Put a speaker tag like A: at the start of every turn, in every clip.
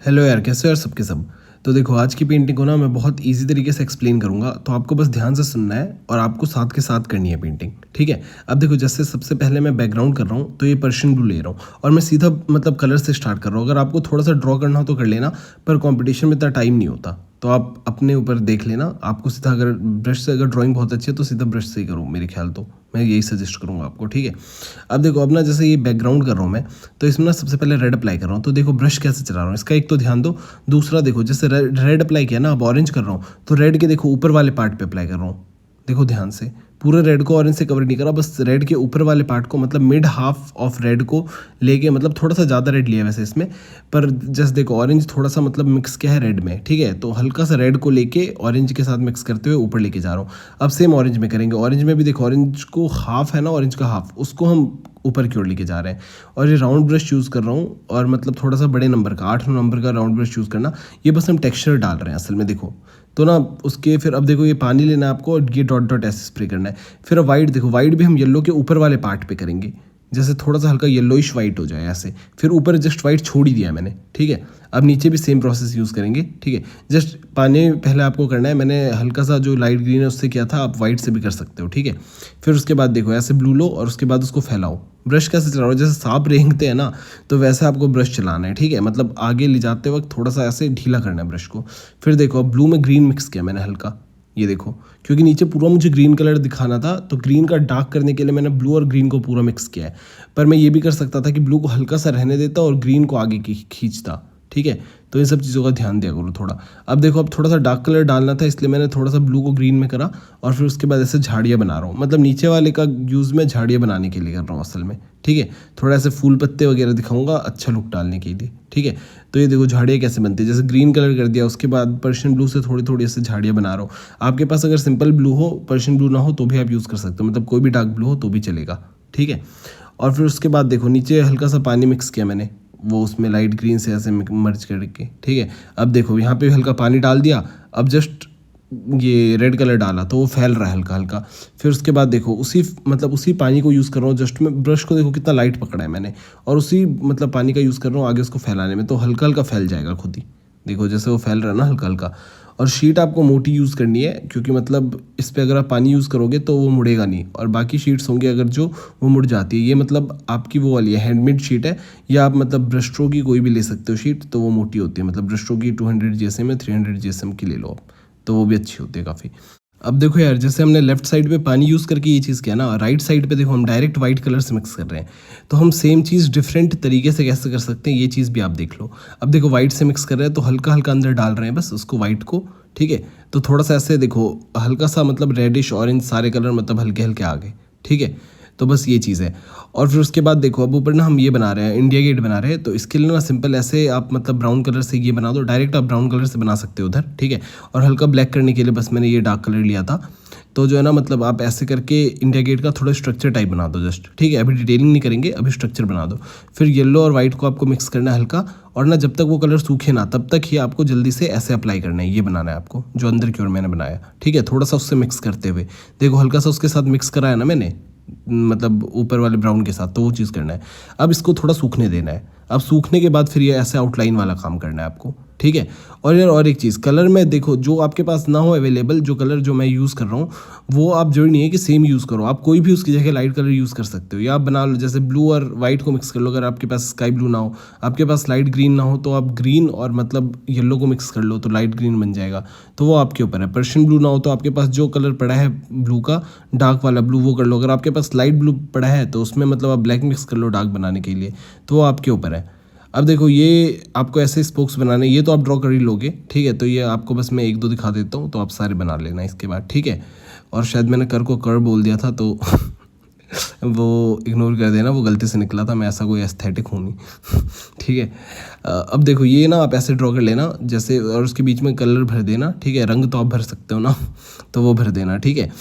A: Hello यार, कैसे हो यार सबके सब। तो देखो, आज की पेंटिंग को ना मैं बहुत इजी तरीके से एक्सप्लेन करूंगा, तो आपको बस ध्यान से सुनना है और आपको साथ के साथ करनी है पेंटिंग, ठीक है। अब देखो, जैसे सबसे पहले मैं बैकग्राउंड कर रहा हूँ, तो ये पर्शियन ब्लू ले रहा हूँ और मैं सीधा मतलब कलर से स्टार्ट कर रहा हूँ। अगर आपको थोड़ा सा ड्रॉ करना हो तो कर लेना, पर कॉम्पिटिशन में इतना टाइम नहीं होता, तो आप अपने ऊपर देख लेना। आपको सीधा अगर ब्रश से अगर ड्राइंग बहुत अच्छी है तो सीधा ब्रश से ही करो, मेरे ख्याल तो मैं यही सजेस्ट करूँगा आपको, ठीक है। अब देखो, अब ना जैसे ये बैकग्राउंड कर रहा हूँ मैं, तो इसमें ना सबसे पहले रेड अप्लाई कर रहा हूँ। तो देखो ब्रश कैसे चला रहा हूँ, इसका एक तो ध्यान दो। दूसरा देखो, जैसे रेड अप्लाई किया ना, अब ऑरेंज कर रहा हूँ, तो रेड के देखो ऊपर वाले पार्ट पे अप्लाई कर रहा हूँ। देखो ध्यान से, पूरे रेड को ऑरेंज से कवर नहीं करा, बस रेड के ऊपर वाले पार्ट को, मतलब मिड हाफ ऑफ रेड को लेके, मतलब थोड़ा सा ज़्यादा रेड लिया वैसे इसमें, पर जस्ट देखो ऑरेंज थोड़ा सा मतलब मिक्स किया है रेड में, ठीक है। तो हल्का सा रेड को लेके ऑरेंज के साथ मिक्स करते हुए ऊपर लेके जा रहा हूँ। अब सेम ऑरेंज में करेंगे। ऑरेंज में भी देखो, ऑरेंज को हाफ है ना, ऑरेंज का हाफ, उसको हम ऊपर की ओर लेके जा रहे हैं। और ये राउंड ब्रश यूज़ कर रहा हूँ, और मतलब थोड़ा सा बड़े नंबर का 8 नंबर का राउंड ब्रश यूज़ करना। ये बस हम टेक्सचर डाल रहे हैं असल में, देखो। तो ना उसके फिर अब देखो, ये पानी लेना है आपको और ये डॉट डॉट ऐसे स्प्रे करना है। फिर अब वाइट देखो, वाइट भी हम येलो के ऊपर वाले पार्ट पे करेंगे, जैसे थोड़ा सा हल्का येलोइश वाइट हो जाए ऐसे। फिर ऊपर जस्ट वाइट छोड़ ही दिया है मैंने, ठीक है। अब नीचे भी सेम प्रोसेस यूज़ करेंगे, ठीक है। जस्ट पानी पहले आपको करना है, मैंने हल्का सा जो लाइट ग्रीन है उससे किया था, आप वाइट से भी कर सकते हो, ठीक है। फिर उसके बाद देखो ऐसे ब्लू लो और उसके बाद उसको फैलाओ। ब्रश कैसे चला रहा हो, जैसे सांप रेंगते हैं ना, तो वैसे आपको ब्रश चलाना है, ठीक है। मतलब आगे ले जाते वक्त थोड़ा सा ऐसे ढीला करना है ब्रश को। फिर देखो, अब ब्लू में ग्रीन मिक्स किया मैंने हल्का, ये देखो, क्योंकि नीचे पूरा मुझे ग्रीन कलर दिखाना था, तो ग्रीन का डार्क करने के लिए मैंने ब्लू और ग्रीन को पूरा मिक्स किया है। पर मैं ये भी कर सकता था कि ब्लू को हल्का सा रहने देता और ग्रीन को आगे खींचता, ठीक है। तो इन सब चीज़ों का ध्यान दिया करो थोड़ा। अब देखो, अब थोड़ा सा डार्क कलर डालना था, इसलिए मैंने थोड़ा सा ब्लू को ग्रीन में करा, और फिर उसके बाद ऐसे झाड़ियाँ बना रहा हूँ। मतलब नीचे वाले का यूज़ मैं झाड़ियाँ बनाने के लिए कर रहा हूँ असल में, ठीक है। थोड़ा ऐसे फूल पत्ते वगैरह दिखाऊंगा अच्छा लुक डालने के लिए, ठीक है। तो ये देखो झाड़ियाँ कैसे बनती है, जैसे ग्रीन कलर कर दिया, उसके बाद पर्शियन ब्लू से थोड़ी थोड़ी ऐसे झाड़ियाँ बना रहा हूँ। आपके पास अगर सिंपल ब्लू हो, पर्शियन ब्लू ना हो, तो भी आप यूज़ कर सकते हो, मतलब कोई भी डार्क ब्लू हो तो भी चलेगा, ठीक है। और फिर उसके बाद देखो, नीचे हल्का सा पानी मिक्स किया मैंने, वो उसमें लाइट ग्रीन से ऐसे मर्ज करके, ठीक है। अब देखो यहाँ पे हल्का पानी डाल दिया, अब जस्ट ये रेड कलर डाला तो वो फैल रहा है हल्का हल्का। फिर उसके बाद देखो, उसी पानी को यूज़ कर रहा हूँ, जस्ट मैं ब्रश को देखो कितना लाइट पकड़ा है मैंने, और उसी मतलब पानी का यूज़ कर रहा हूँ आगे उसको फैलाने में, तो हल्का हल्का फैल जाएगा खुद ही। देखो जैसे वो फैल रहा है ना हल्का हल्का। और शीट आपको मोटी यूज़ करनी है, क्योंकि मतलब इस पर अगर आप पानी यूज़ करोगे तो वो मुड़ेगा नहीं, और बाकी शीट्स होंगी अगर जो, वो मुड़ जाती है। ये मतलब आपकी वो वाली है, हैंडमेड शीट है, या आप मतलब ब्रस्ट्रो की कोई भी ले सकते हो शीट, तो वो मोटी होती है। मतलब ब्रस्ट्रो की 200 GSM है, 300 GSM की ले लो आप, तो वो भी अच्छी होती है काफ़ी। अब देखो यार, जैसे हमने लेफ्ट साइड पे पानी यूज़ करके ये चीज़ किया ना, राइट साइड पे देखो हम डायरेक्ट वाइट कलर से मिक्स कर रहे हैं। तो हम सेम चीज़ डिफरेंट तरीके से कैसे कर सकते हैं, ये चीज़ भी आप देख लो। अब देखो वाइट से मिक्स कर रहे हैं, तो हल्का हल्का अंदर डाल रहे हैं बस उसको, वाइट को, ठीक है। तो थोड़ा सा ऐसे देखो, हल्का सा मतलब रेडिश ऑरेंज सारे कलर मतलब हल्के हल्के आ गए, ठीक है। तो बस ये चीज़ है। और फिर उसके बाद देखो, अब ऊपर ना हम ये बना रहे हैं, इंडिया गेट बना रहे हैं, तो इसके लिए ना सिंपल ऐसे आप मतलब ब्राउन कलर से ये बना दो, डायरेक्ट आप ब्राउन कलर से बना सकते हो उधर, ठीक है। और हल्का ब्लैक करने के लिए बस मैंने ये डार्क कलर लिया था। तो जो है ना, मतलब आप ऐसे करके इंडिया गेट का थोड़ा स्ट्रक्चर टाइप बना दो जस्ट, ठीक है। अभी डिटेलिंग नहीं करेंगे, अभी स्ट्रक्चर बना दो। फिर येलो और वाइट को आपको मिक्स करना है हल्का, और ना जब तक वो कलर सूखे ना, तब तक ही आपको जल्दी से ऐसे अप्लाई करना है, ये बनाना है आपको जो अंदर की ओर मैंने बनाया, ठीक है। थोड़ा सा उससे मिक्स करते हुए देखो, हल्का सा उसके साथ मिक्स कराया ना मैंने, मतलब ऊपर वाले ब्राउन के साथ, तो वो चीज़ करना है। अब इसको थोड़ा सूखने देना है। अब सूखने के बाद फिर ये ऐसे आउटलाइन वाला काम करना है आपको, ठीक है। और यार और एक चीज़, कलर में देखो, जो आपके पास ना हो अवेलेबल, जो कलर जो मैं यूज़ कर रहा हूँ, वो आप जरूरी नहीं है कि सेम यूज़ करो, आप कोई भी उसकी जगह लाइट कलर यूज़ कर सकते हो, या आप बना लो जैसे ब्लू और वाइट को मिक्स कर लो। अगर आपके पास स्काई ब्लू ना हो, आपके पास लाइट ग्रीन ना हो, तो आप ग्रीन और मतलब येलो को मिक्स कर लो, तो लाइट ग्रीन बन जाएगा। तो वो आपके ऊपर है। पर्शियन ब्लू ना हो तो आपके पास जो कलर पड़ा है ब्लू का, डार्क वाला ब्लू, वो कर लो। अगर आपके पास लाइट ब्लू पड़ा है तो उसमें मतलब आप ब्लैक मिक्स कर लो डार्क बनाने के लिए, तो वो आपके ऊपर है। अब देखो, ये आपको ऐसे स्पोक्स बनाने, ये तो आप ड्रॉ कर ही लोगे, ठीक है। तो ये आपको बस मैं एक दो दिखा देता हूँ, तो आप सारे बना लेना इसके बाद, ठीक है। और शायद मैंने कर को कर बोल दिया था, तो वो इग्नोर कर देना, वो गलती से निकला था, मैं ऐसा कोई एस्थेटिक हूँ नहीं ठीक है। अब देखो, ये ना आप ऐसे ड्रॉ कर लेना जैसे, और उसके बीच में कलर भर देना, ठीक है। रंग तो आप भर सकते हो ना तो वो भर देना, ठीक है।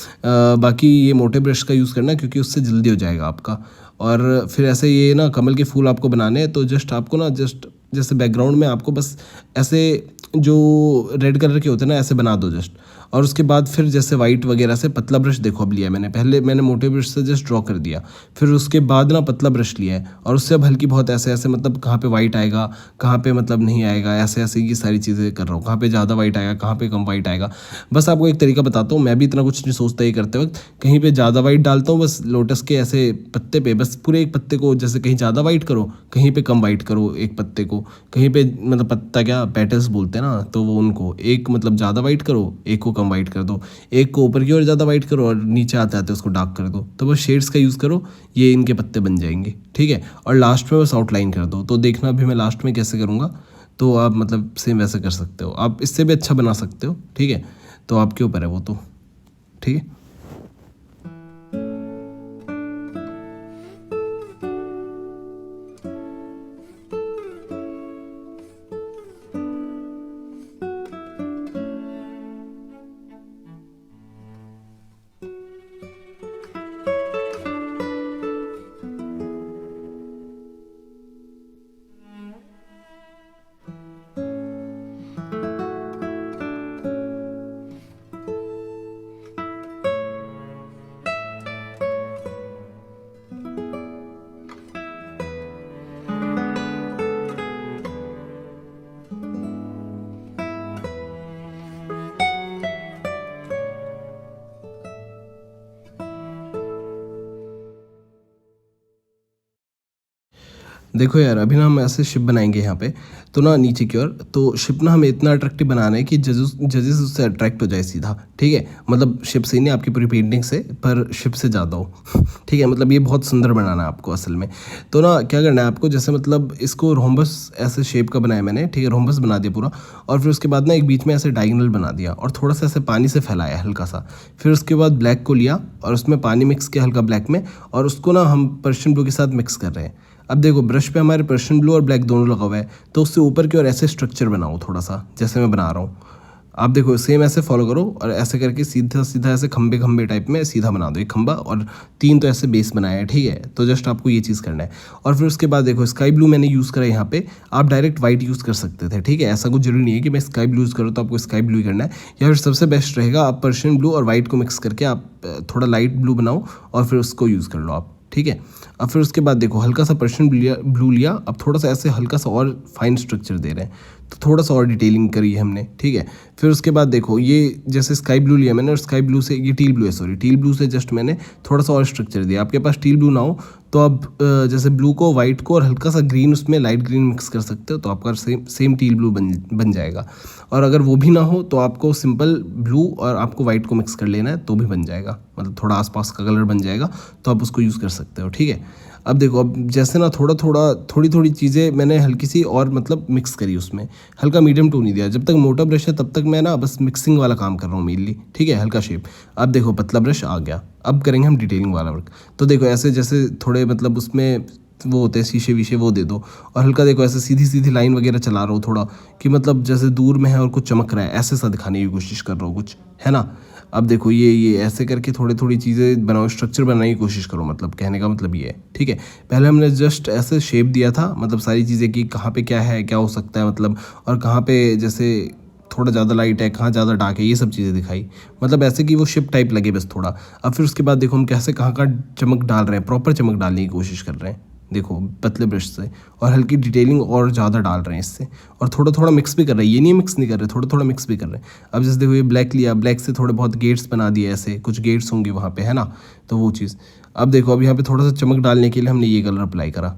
A: बाकी ये मोटे ब्रश का यूज़ करना, क्योंकि उससे जल्दी हो जाएगा आपका। और फिर ऐसे ये ना कमल के फूल आपको बनाने हैं, तो जस्ट आपको ना जस्ट जैसे बैकग्राउंड में आपको बस ऐसे जो रेड कलर के होते हैं ना, ऐसे बना दो जस्ट। और उसके बाद फिर जैसे वाइट वगैरह से पतला ब्रश देखो अब लिया है मैंने, पहले मैंने मोटे ब्रश से जस्ट ड्रॉ कर दिया, फिर उसके बाद ना पतला ब्रश लिया है और उससे अब हल्की बहुत ऐसे ऐसे मतलब कहाँ पे वाइट आएगा, कहाँ पे मतलब नहीं आएगा, ऐसे ऐसे ये सारी चीज़ें कर रहा हूँ, कहाँ पे ज़्यादा वाइट आएगा, कहाँ पे कम वाइट आएगा। बस आपको एक तरीका बताता हूँ, मैं भी इतना कुछ नहीं सोचता ये करते वक्त, कहीं पे ज़्यादा वाइट डालता हूँ बस लोटस के ऐसे पत्ते पे, बस पूरे एक पत्ते को जैसे कहीं ज़्यादा वाइट करो, कहीं पे कम वाइट करो एक पत्ते को, कहीं पे मतलब पत्ता क्या पेटल्स बोलते हैं ना, तो वो उनको एक मतलब ज़्यादा वाइट करो, एक को कम वाइट कर दो, एक को ऊपर की ओर ज़्यादा वाइट करो और नीचे आते आते उसको डार्क कर दो। तो बस शेड्स का यूज़ करो, ये इनके पत्ते बन जाएंगे, ठीक है। और लास्ट में बस आउटलाइन कर दो। तो देखना अभी मैं लास्ट में कैसे करूँगा, तो आप मतलब सेम वैसे कर सकते हो, आप इससे भी अच्छा बना सकते हो, ठीक है। तो आपके ऊपर है वो, तो ठीक है। देखो यार अभी ना हम ऐसे शिप बनाएंगे यहाँ पे, तो ना नीचे की ओर, तो शिप ना हमें इतना अट्रैक्टिव बनाना है कि जजेस उससे अट्रैक्ट हो जाए सीधा, ठीक है। मतलब शिप से ही नहीं, आपकी पूरी पेंटिंग से, पर शिप से ज़्यादा हो ठीक है। मतलब ये बहुत सुंदर बनाना है आपको असल में। तो ना क्या करना है आपको, जैसे मतलब इसको रोम्बस ऐसे शेप का बनाया मैंने, ठीक है, रोम्बस बना दिया पूरा। और फिर उसके बाद ना एक बीच में ऐसे डायगोनल बना दिया और थोड़ा सा ऐसे पानी से फैलाया हल्का सा। फिर उसके बाद ब्लैक को लिया और उसमें पानी मिक्स किया हल्का ब्लैक में, और उसको ना हम पर्शियन ब्लू के साथ मिक्स कर रहे हैं। अब देखो ब्रश पे हमारे पर्शियन ब्लू और ब्लैक दोनों लगा हुआ है, तो उससे ऊपर की ओर ऐसे स्ट्रक्चर बनाओ थोड़ा सा, जैसे मैं बना रहा हूँ। आप देखो सेम ऐसे फॉलो करो और ऐसे करके सीधा सीधा ऐसे खंबे खंबे टाइप में सीधा बना दो एक खंबा, और 3 तो ऐसे बेस बनाया है, ठीक है। तो जस्ट आपको ये चीज़ करना है। और फिर उसके बाद देखो स्काई ब्लू मैंने यूज़ करा यहाँ पे, आप डायरेक्ट वाइट यूज़ कर सकते थे, ठीक है। ऐसा कुछ जरूरी नहीं है कि मैं स्काई ब्लू यूज़ करूँ तो आपको स्काई ब्लू ही करना है, या फिर सबसे बेस्ट रहेगा आप पर्शियन ब्लू और वाइट को मिक्स करके आप थोड़ा लाइट ब्लू बनाओ और फिर उसको यूज़ कर लो आप, ठीक है। अब फिर उसके बाद देखो हल्का सा पर्शियन ब्लू लिया, अब थोड़ा सा ऐसे हल्का सा और फाइन स्ट्रक्चर दे रहे हैं, तो थोड़ा सा और डिटेलिंग करी है हमने, ठीक है। फिर उसके बाद देखो ये जैसे स्काई ब्लू लिया मैंने, और स्काई ब्लू से ये टील ब्लू है, सॉरी टील ब्लू से जस्ट मैंने थोड़ा सा और स्ट्रक्चर दिया। आपके पास टील ब्लू ना हो तो आप जैसे ब्लू को वाइट को और हल्का सा ग्रीन उसमें लाइट ग्रीन मिक्स कर सकते हो, तो आपका सेम टील ब्लू बन जाएगा। और अगर वो भी ना हो तो आपको सिंपल ब्लू और आपको वाइट को मिक्स कर लेना है तो भी बन जाएगा, मतलब थोड़ा आसपास का कलर बन जाएगा, तो आप उसको यूज़ कर सकते हो, ठीक है। अब देखो अब जैसे ना थोड़ी थोड़ी चीज़ें मैंने हल्की सी और मतलब मिक्स करी उसमें, हल्का मीडियम टोन ही दिया। जब तक मोटा ब्रश है तब तक मैं ना बस मिक्सिंग वाला काम कर रहा हूँ मेनली, ठीक है, हल्का शेप। अब देखो पतला ब्रश आ गया, अब करेंगे हम डिटेलिंग वाला वर्क। तो देखो ऐसे जैसे थोड़े मतलब उसमें वो होते हैं शीशे वीशे, वो दे दो। और हल्का देखो ऐसे सीधी सीधी लाइन वगैरह चला रहा हूँ थोड़ा, कि मतलब जैसे दूर में है और कुछ चमक रहा है, ऐसे सा दिखाने की कोशिश कर रहा हूँ कुछ, है ना। अब देखो ये ऐसे करके थोड़ी थोड़ी चीज़ें बनाओ, स्ट्रक्चर बनाने की कोशिश करो, मतलब कहने का मतलब ये है, ठीक है। पहले हमने जस्ट ऐसे शेप दिया था, मतलब सारी चीज़ें कि कहाँ पे क्या है, क्या हो सकता है मतलब, और कहाँ पे जैसे थोड़ा ज़्यादा लाइट है, कहाँ ज़्यादा डार्क है, ये सब चीज़ें दिखाई, मतलब ऐसे कि वो शिप टाइप लगे बस थोड़ा। अब फिर उसके बाद देखो हम कैसे कहाँ का चमक डाल रहे हैं, प्रॉपर चमक डालने की कोशिश कर रहे हैं, देखो पतले ब्रश से, और हल्की डिटेलिंग और ज़्यादा डाल रहे हैं इससे, और थोड़ा थोड़ा मिक्स भी कर रहे हैं, ये नहीं मिक्स नहीं कर रहे, थोड़ा थोड़ा मिक्स भी कर रहे हैं। अब जैसे देखो ये ब्लैक लिया, ब्लैक से थोड़े बहुत गेट्स बना दिए, ऐसे कुछ गेट्स होंगे वहाँ पे, है ना, तो वो चीज़। अब देखो अब यहाँ पे थोड़ा सा चमक डालने के लिए हमने ये कलर अप्लाई करा।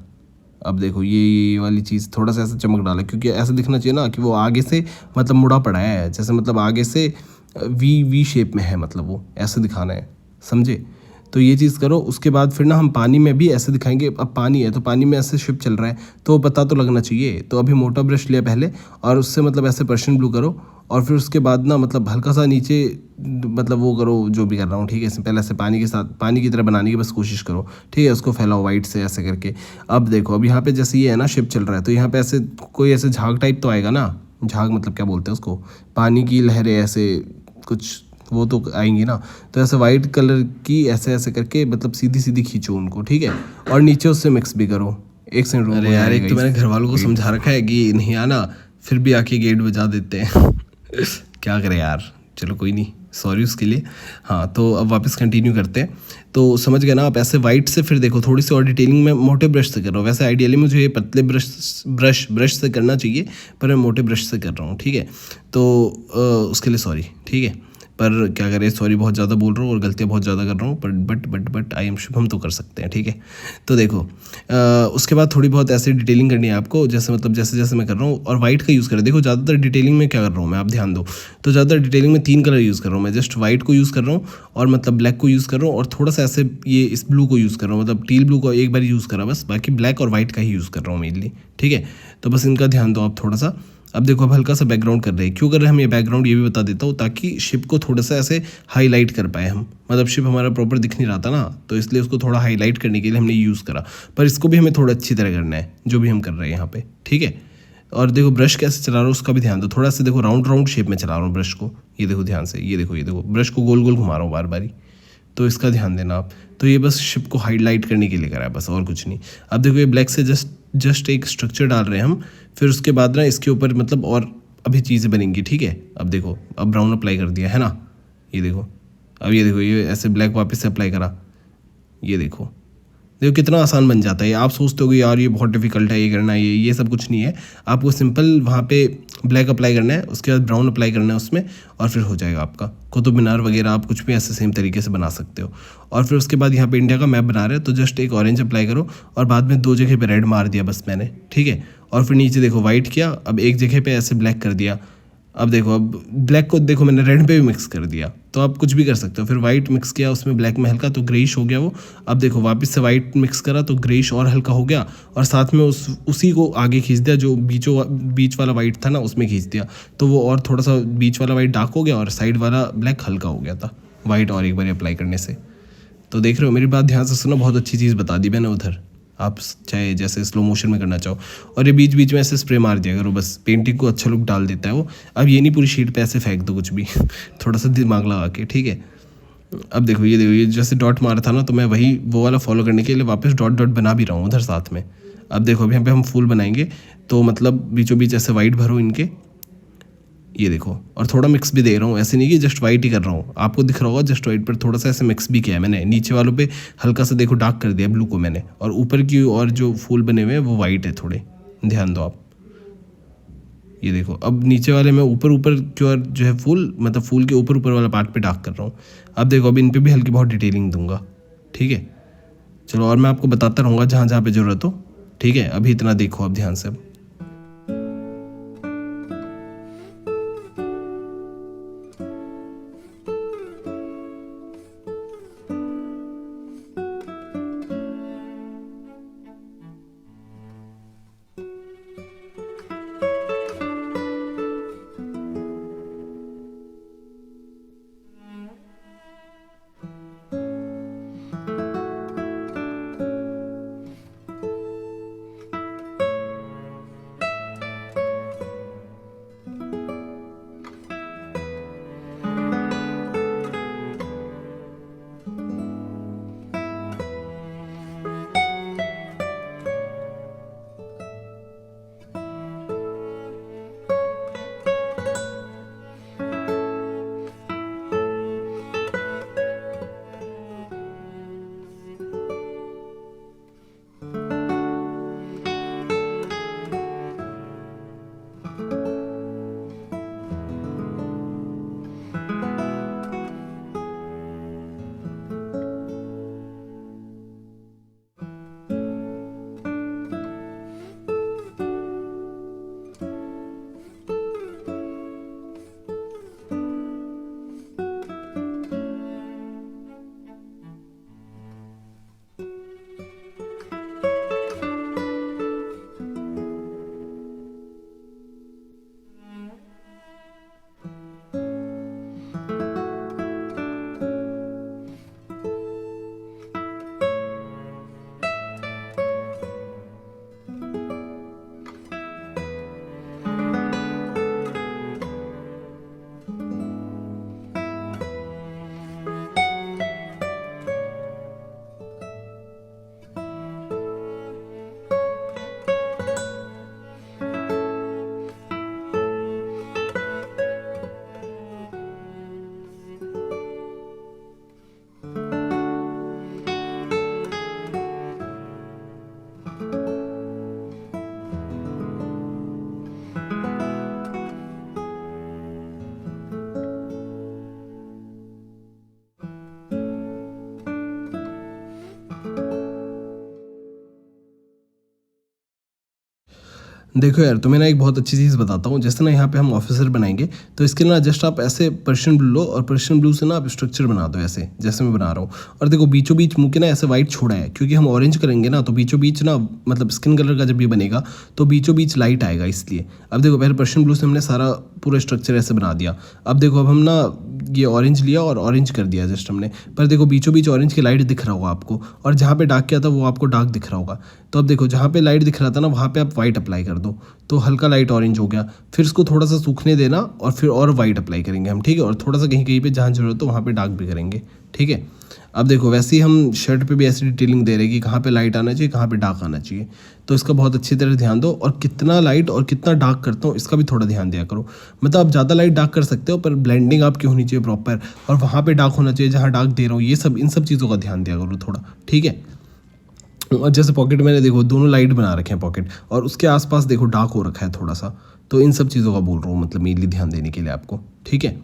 A: अब देखो ये वाली चीज़ थोड़ा सा ऐसे चमक डाला, क्योंकि ऐसा दिखना चाहिए ना कि वो आगे से मतलब मुड़ा पड़ा है, जैसे मतलब आगे से वी शेप में है, मतलब वो ऐसे दिखाना है, समझे। तो ये चीज़ करो। उसके बाद फिर ना हम पानी में भी ऐसे दिखाएंगे, अब पानी है तो पानी में ऐसे शिप चल रहा है तो पता तो लगना चाहिए। तो अभी मोटा ब्रश लिया पहले, और उससे मतलब ऐसे पर्शियन ब्लू करो, और फिर उसके बाद ना मतलब हल्का सा नीचे मतलब वो करो जो भी कर रहा हूँ, ठीक है। इससे पहले ऐसे पानी के साथ पानी की तरह बनाने की बस कोशिश करो, ठीक है। उसको फैलाओ वाइट से ऐसे करके। अब देखो अब यहाँ पे जैसे ये है ना शिप चल रहा है, तो यहाँ पे ऐसे कोई ऐसे झाग टाइप तो आएगा ना, झाग मतलब क्या बोलते हैं उसको, पानी की लहरें ऐसे कुछ वो तो आएंगी ना। तो ऐसे वाइट कलर की ऐसे ऐसे करके मतलब सीधी सीधी खींचो उनको, ठीक है। और नीचे उससे मिक्स भी करो। एक सेकंड रुको। अरे यार एक तो मैंने घर वालों को समझा रखा है कि नहीं आना, फिर भी आके गेट बजा देते हैं क्या करें यार, चलो कोई नहीं, सॉरी उसके लिए। हाँ, तो अब वापस कंटिन्यू करते हैं। तो समझ गए ना आप, ऐसे वाइट से फिर देखो थोड़ी सी और डिटेलिंग में मोटे ब्रश से कर रहा हूँ। वैसे आइडियली मुझे ये पतले ब्रश से करना चाहिए, पर मैं मोटे ब्रश से कर रहा हूँ, ठीक है। तो उसके लिए सॉरी, ठीक है। पर क्या करें, सॉरी बहुत ज़्यादा बोल रहा हूँ और गलतियाँ बहुत ज़्यादा कर रहा हूँ, पर बट आई एम शुभम तो कर सकते हैं, ठीक है। तो देखो उसके बाद थोड़ी बहुत ऐसे डिटेलिंग करनी है आपको, जैसे मतलब जैसे जैसे मैं कर रहा हूँ, और वाइट का यूज़ करें। देखो ज़्यादातर डिटेलिंग में क्या कर रहा हूँ मैं, आप ध्यान दो। तो ज़्यादातर डिटेलिंग में 3 कलर यूज़ कर रहा हूँ मैं, जस्ट वाइट को यूज़ कर रहा हूँ, और मतलब ब्लैक को यूज़ कर रहा हूँ, और थोड़ा सा ऐसे ये इस ब्लू को यूज़ कर रहा हूँ, मतलब टील ब्लू को एक बार यूज़ करा बस, बाकी ब्लैक और वाइट का ही यूज़ कर रहा हूँ मेनली, ठीक है। तो बस इनका ध्यान दो आप थोड़ा सा। अब देखो अब हल्का सा बैकग्राउंड कर रहे हैं। क्यों कर रहे हैं हम ये बैकग्राउंड, ये भी बता देता हूँ, ताकि शिप को थोड़ा सा ऐसे हाईलाइट कर पाए हम। मतलब शिप हमारा प्रॉपर दिख नहीं रहा था ना, तो इसलिए उसको थोड़ा हाईलाइट करने के लिए हमने यूज़ करा। पर इसको भी हमें थोड़ा अच्छी तरह करना है, जो भी हम कर रहे हैं यहाँ पे, ठीक है। और देखो ब्रश कैसे चला रहा हूँ उसका भी ध्यान दो। थोड़ा सा देखो राउंड राउंड शेप में चला रहा हूँ ब्रश को, ये देखो ध्यान से, ये देखो ब्रश को गोल गोल घुमा रहा हूँ बार बारी, तो इसका ध्यान देना आप। तो ये बस शिप को हाईलाइट करने के लिए करा है बस, और कुछ नहीं। अब देखो ये ब्लैक से जस्ट एक स्ट्रक्चर डाल रहे हैं हम, फिर उसके बाद ना इसके ऊपर मतलब और अभी चीज़ें बनेंगी, ठीक है। अब देखो अब ब्राउन अप्लाई कर दिया है ना, ये देखो। अब ये देखो ये ऐसे ब्लैक वापस से अप्लाई करा, ये देखो। देखो कितना आसान बन जाता है। आप सोचते हो कि यार ये बहुत डिफिकल्ट है ये करना, ये सब कुछ नहीं है। आपको सिंपल वहाँ पे ब्लैक अप्लाई करना है, उसके बाद ब्राउन अप्लाई करना है उसमें, और फिर हो जाएगा आपका कुतुब मीनार वगैरह। आप कुछ भी ऐसे सेम तरीके से बना सकते हो। और फिर उसके बाद यहाँ पे इंडिया का मैप बना रहे हैं, तो जस्ट एक ऑरेंज अप्लाई करो, और बाद में 2 जगह पे रेड मार दिया बस मैंने, ठीक है। और फिर नीचे देखो वाइट किया, अब एक जगह पे ऐसे ब्लैक कर दिया। अब देखो अब ब्लैक को देखो मैंने रेड पे भी मिक्स कर दिया, तो आप कुछ भी कर सकते हो। फिर वाइट मिक्स किया उसमें ब्लैक में हल्का, तो ग्रेइश हो गया वो। अब देखो वापस से वाइट मिक्स करा तो ग्रेइश और हल्का हो गया, और साथ में उसी को आगे खींच दिया, जो बीच वाला वाइट था ना उसमें खींच दिया, तो वो और थोड़ा सा बीच वाला वाइट डार्क हो गया और साइड वाला ब्लैक हल्का हो गया था वाइट, और एक बार अप्लाई करने से। तो देख रहे हो, मेरी बात ध्यान से सुनो, बहुत अच्छी चीज़ बता दी मैंने उधर। आप चाहे जैसे स्लो मोशन में करना चाहो, और ये बीच बीच में ऐसे स्प्रे मार दिया करो, बस पेंटिंग को अच्छा लुक डाल देता है वो। अब ये नहीं पूरी शीट पे ऐसे फेंक दो कुछ भी थोड़ा सा दिमाग लगा के, ठीक है। अब देखो ये जैसे डॉट मारा था ना, तो मैं वही वो वाला फॉलो करने के लिए वापस डॉट डॉट बना भी रहा हूँ उधर साथ में। अब देखो अभी यहाँ पे हम फूल बनाएंगे, तो मतलब बीचों बीच ऐसे वाइट भरो इनके, ये देखो। और थोड़ा मिक्स भी दे रहा हूँ, ऐसे नहीं कि जस्ट वाइट ही कर रहा हूँ। आपको दिख रहा होगा जस्ट वाइट पर थोड़ा सा ऐसे मिक्स भी किया है मैंने। नीचे वालों पे हल्का सा देखो डार्क कर दिया ब्लू को मैंने, और ऊपर की और जो फूल बने हुए हैं वो वाइट है थोड़े, ध्यान दो आप। ये देखो अब नीचे वाले में ऊपर ऊपर की ओर जो है फूल, मतलब फूल के ऊपर ऊपर वाला पार्ट पे डार्क कर रहा हूँ। अब देखो अब इन पे भी हल्की बहुत डिटेलिंग दूंगा, ठीक है। चलो, और मैं आपको बताता रहूँगा जहाँ जहाँ पे ज़रूरत हो, ठीक है। अभी इतना देखो अब ध्यान से। देखो यार, तुम्हें ना एक बहुत अच्छी चीज़ बताता हूँ। जैसे ना यहाँ पे हम ऑफिसर बनाएंगे, तो इसके ना जस्ट आप ऐसे पर्शियन ब्लू लो और पर्शियन ब्लू से ना आप स्ट्रक्चर बना दो ऐसे, जैसे मैं बना रहा हूँ। और देखो बीचों बीच मुँह के ना ऐसे वाइट छोड़ा है, क्योंकि हम ऑरेंज करेंगे ना, तो बीचों बीच ना मतलब स्किन कलर का जब ये बनेगा तो बीचों बीच लाइट आएगा, इसलिए। अब देखो पहले पर्शियन ब्लू से हमने सारा पूरा स्ट्रक्चर ऐसे बना दिया। अब देखो अब हम ना ये ऑरेंज लिया और ऑरेंज कर दिया जस्ट हमने, पर देखो बीचों बीच ऑरेंज की लाइट दिख रहा होगा आपको, और जहाँ पे डार्क किया था वो आपको डार्क दिख रहा होगा। तो अब देखो जहाँ पे लाइट दिख रहा था ना, वहाँ पे आप वाइट अप्लाई कर दो, तो हल्का लाइट ऑरेंज हो गया। फिर इसको थोड़ा सा सूखने देना और फिर और वाइट अप्लाई करेंगे हम, ठीक है। और थोड़ा सा कहीं कहीं पे जहाँ जरूरत हो वहाँ पे डार्क भी करेंगे, ठीक है। अब देखो वैसे ही हम शर्ट पे भी ऐसी डिटेलिंग दे रहे हैं कि कहाँ पे लाइट आना चाहिए, कहाँ पे डार्क आना चाहिए। तो इसका बहुत अच्छी तरह ध्यान दो, और कितना लाइट और कितना डार्क करता हूँ इसका भी थोड़ा ध्यान दिया करो। मतलब आप ज़्यादा लाइट डार्क कर सकते हो, पर ब्लेंडिंग आपकी होनी चाहिए प्रॉपर, और वहाँ पे डार्क होना चाहिए जहाँ डार्क दे रहा हूँ। ये सब इन सब चीज़ों का ध्यान दिया करो थोड़ा, ठीक है। और जैसे पॉकेट मैंने देखो दोनों लाइट बना रखे हैं पॉकेट, और उसके आसपास देखो डार्क हो रखा है थोड़ा सा। तो इन सब चीज़ों का बोल रहा हूँ, मतलब मेनली ध्यान देने के लिए आपको, ठीक है।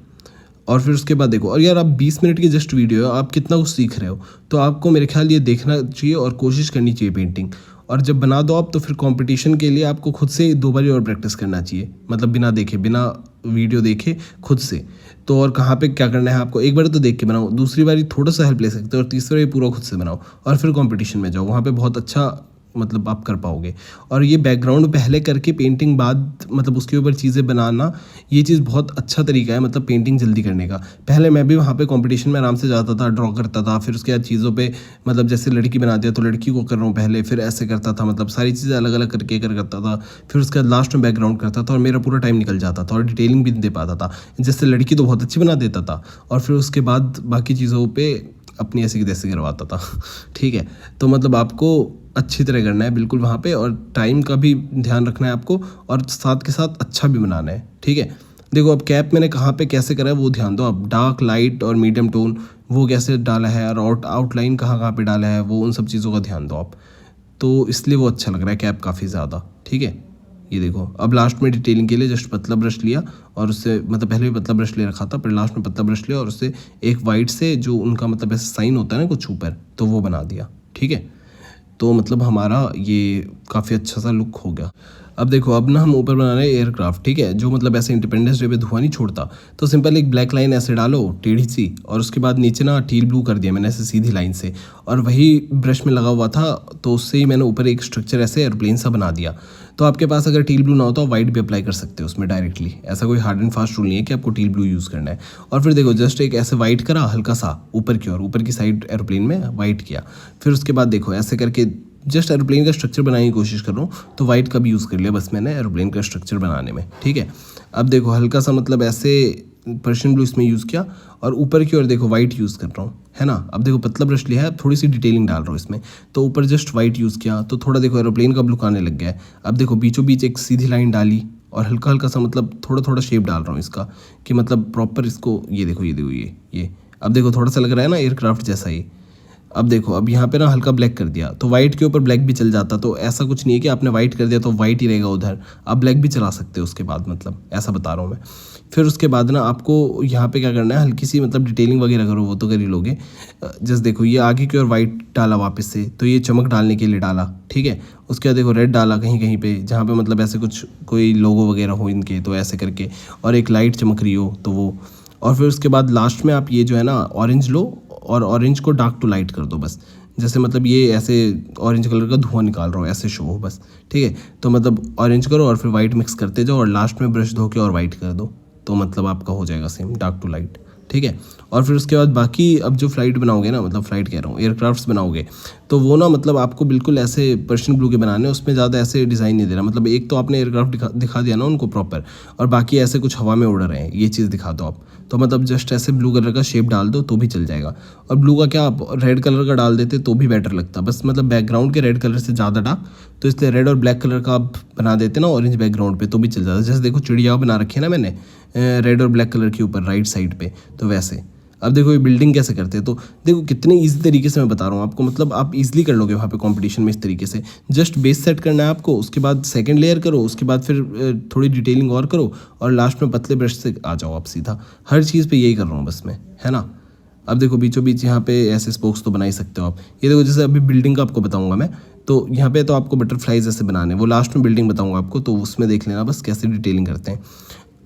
A: और फिर उसके बाद देखो, और यार आप 20 मिनट की जस्ट वीडियो है, आप कितना कुछ सीख रहे हो, तो आपको मेरे ख्याल ये देखना चाहिए और कोशिश करनी चाहिए पेंटिंग। और जब बना दो आप, तो फिर कंपटीशन के लिए आपको खुद से 2 बार और प्रैक्टिस करना चाहिए, मतलब बिना देखे, बिना वीडियो देखे, खुद से। तो और कहाँ पे क्या करना है आपको, एक बार तो देख के बनाओ, दूसरी बार थोड़ा सा हेल्प ले सकते हो, और तीसरी बार पूरा खुद से बनाओ, और फिर कंपटीशन में जाओ, वहाँ पे बहुत अच्छा मतलब आप कर पाओगे। और ये बैकग्राउंड पहले करके पेंटिंग बाद मतलब उसके ऊपर चीज़ें बनाना, ये चीज़ बहुत अच्छा तरीका है मतलब पेंटिंग जल्दी करने का। पहले मैं भी वहाँ पे कंपटीशन में आराम से जाता था, ड्रॉ करता था, फिर उसके बाद चीज़ों पे मतलब जैसे लड़की बना दिया तो लड़की को कर रहा हूँ पहले, फिर ऐसे करता था, मतलब सारी चीज़ें अलग अलग करके करता था। फिर उसके बाद लास्ट में बैकग्राउंड करता था, और मेरा पूरा टाइम निकल जाता था, और डिटेलिंग भी नहीं दे पाता था। जैसे लड़की तो बहुत अच्छी बना देता था, और फिर उसके बाद बाकी चीज़ों पर अपनी ऐसी की तैसी करवाता था ठीक है। तो मतलब आपको अच्छी तरह करना है बिल्कुल वहाँ पे, और टाइम का भी ध्यान रखना है आपको, और साथ के साथ अच्छा भी बनाना है, ठीक है। देखो अब कैप मैंने कहाँ पे कैसे करा है वो ध्यान दो आप, डार्क लाइट और मीडियम टोन वो कैसे डाला है, और आउटलाइन कहाँ कहाँ पे डाला है, वो उन सब चीज़ों का ध्यान दो आप। तो इसलिए वो अच्छा लग रहा है कैप काफ़ी ज़्यादा, ठीक है। ये देखो अब लास्ट में डिटेलिंग के लिए जस्ट पतला ब्रश लिया, और उससे मतलब पहले भी पतला ब्रश ले रखा था, पर लास्ट में पतला ब्रश लिया, और उससे एक वाइट से जो उनका मतलब ऐसे साइन होता है ना कुछ ऊपर, तो वो बना दिया, ठीक है। तो मतलब हमारा ये काफ़ी अच्छा सा लुक हो गया। अब देखो अब ना हम ऊपर बना रहे हैं एयरक्राफ्ट, ठीक है, जो मतलब ऐसे इंडिपेंडेंस डे पे धुआं नहीं छोड़ता। तो सिंपल एक ब्लैक लाइन ऐसे डालो टेढ़ी सी, और उसके बाद नीचे ना टील ब्लू कर दिया मैंने ऐसे सीधी लाइन से, और वही ब्रश में लगा हुआ था, तो उससे ही मैंने ऊपर एक स्ट्रक्चर ऐसे एयरप्लेन सा बना दिया। तो आपके पास अगर टील ब्लू ना हो तो वाइट भी अप्लाई कर सकते हो उसमें डायरेक्टली, ऐसा कोई हार्ड एंड फास्ट रूल नहीं है कि आपको टील ब्लू यूज़ करना है। और फिर देखो जस्ट एक ऐसे वाइट करा हल्का सा ऊपर की ओर, ऊपर की साइड एयरप्लेन में वाइट किया। फिर उसके बाद देखो ऐसे करके जस्ट एरोप्लेन का स्ट्रक्चर बनाने की कोशिश कर रहा हूँ, तो वाइट का भी यूज़ कर लिया बस मैंने एरोप्लेन का स्ट्रक्चर बनाने में, ठीक है। अब देखो हल्का सा मतलब ऐसे पर्शियन ब्लू इसमें यूज़ किया, और ऊपर की ओर देखो वाइट यूज़ कर रहा हूँ, है ना। अब देखो पतला ब्रश लिया है, अब थोड़ी सी डिटेलिंग डाल रहा हूँ इसमें, तो ऊपर जस्ट वाइट यूज़ किया, तो थोड़ा देखो एरोप्लेन का लुक आने लग गया है। अब देखो बीचों बीच एक सीधी लाइन डाली, और हल्का हल्का सा मतलब थोड़ा थोड़ा शेप डाल रहा हूँ इसका, कि मतलब प्रॉपर इसको, ये देखो ये देखो ये अब देखो थोड़ा सा लग रहा है ना एयरक्राफ्ट जैसा ही। अब देखो अब यहाँ पे ना हल्का ब्लैक कर दिया, तो वाइट के ऊपर ब्लैक भी चल जाता, तो ऐसा कुछ नहीं है कि आपने वाइट कर दिया तो वाइट ही रहेगा उधर, आप ब्लैक भी चला सकते हो उसके बाद, मतलब ऐसा बता रहा हूँ मैं। फिर उसके बाद ना आपको यहाँ पे क्या करना है, हल्की सी मतलब डिटेलिंग वगैरह करो वो तो कर ही लोगे। जस्ट देखो ये आगे की ओर वाइट डाला वापस से, तो ये चमक डालने के लिए डाला, ठीक है। उसके बाद देखो रेड डाला कहीं कहीं पे जहाँ पे मतलब ऐसे कुछ कोई लोगो वगैरह हो इनके, तो ऐसे करके, और एक लाइट चमक रही हो तो वो। और फिर उसके बाद लास्ट में आप ये जो है ना ऑरेंज लो, और ऑरेंज को डार्क टू लाइट कर दो बस, जैसे मतलब ये ऐसे ऑरेंज कलर का धुआं निकाल रहा हो ऐसे शो हो बस, ठीक है। तो मतलब ऑरेंज करो और फिर वाइट मिक्स करते जाओ, और लास्ट में ब्रश धो के और वाइट कर दो, तो मतलब आपका हो जाएगा सेम डार्क टू लाइट, ठीक है। और फिर उसके बाद बाकी अब जो फ्लाइट बनाओगे ना, मतलब फ्लाइट कह रहा हूँ एयरक्राफ्ट्स बनाओगे, तो वो ना मतलब आपको बिल्कुल ऐसे पर्शियन ब्लू के बनाने हैं, उसमें ज़्यादा ऐसे डिज़ाइन नहीं देना, मतलब एक तो आपने एयरक्राफ्ट दिखा दिया ना उनको प्रॉपर, और बाकी ऐसे कुछ हवा में उड़ रहे हैं ये चीज़ दिखा दो आप। तो मतलब जस्ट ऐसे ब्लू कलर का शेप डाल दो तो भी चल जाएगा, और ब्लू का क्या आप रेड कलर का डाल देते तो भी बेटर लगता, बस मतलब बैकग्राउंड के रेड कलर से ज़्यादा डार्क, तो इसलिए रेड और ब्लैक कलर का आप बना देते ना ऑरेंज बैकग्राउंड पे, तो भी चल जाता। जैसे देखो चिड़िया बना रखी है ना मैंने रेड और ब्लैक कलर के ऊपर राइट साइड पे, तो वैसे। अब देखो ये बिल्डिंग कैसे करते हैं, तो देखो कितने इजी तरीके से मैं बता रहा हूँ आपको, मतलब आप इजीली कर लोगे वहाँ पे कंपटीशन में इस तरीके से। जस्ट बेस सेट करना है आपको, उसके बाद सेकंड लेयर करो, उसके बाद फिर थोड़ी डिटेलिंग और करो, और लास्ट में पतले ब्रश से आ जाओ आप सीधा। हर चीज़ पे यही कर रहा हूँ बस मैं, है ना। अब देखो बीचों बीच यहाँ पे ऐसे स्पोक्स तो बना ही सकते हो आप। ये देखो जैसे अभी बिल्डिंग का आपको बताऊंगा मैं, तो यहाँ पे तो आपको बटरफ्लाइज ऐसे बनाने हैं, वो लास्ट में बिल्डिंग बताऊँगा आपको, तो उसमें देख लेना बस कैसे डिटेलिंग करते हैं।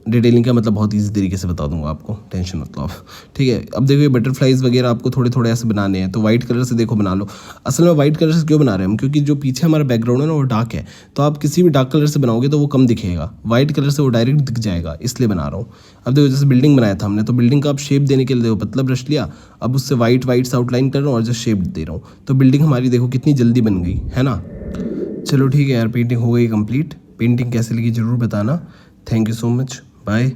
A: डिटेलिंग का मतलब बहुत ईजी तरीके से बता दूंगा आपको, टेंशन मत लो आप, ठीक है। अब देखो ये बटरफ्लाइज वगैरह आपको थोड़े थोड़े ऐसे बनाने हैं, तो वाइट कलर से देखो बना लो। असल में वाइट कलर से क्यों बना रहे हैं हम, क्योंकि जो पीछे हमारा बैकग्राउंड है ना वो डार्क है, तो आप किसी भी डार्क कलर से बनाओगे तो वो कम दिखेगा, वाइट कलर से वो डायरेक्ट दिख जाएगा, इसलिए बना रहा हूँ। अब देखो जैसे बिल्डिंग बनाया था हमने, तो बिल्डिंग का आप शेप देने के लिए देखो पतला ब्रश लिया, अब उससे वाइट वाइट से आउटलाइन कर रहा हूँ और जस्ट शेप दे रहा हूँ, तो बिल्डिंग हमारी देखो कितनी जल्दी बन गई है ना। चलो ठीक है यार, पेंटिंग हो गई कंप्लीट। पेंटिंग कैसे लगी ज़रूर बताना। Thank you so much, bye.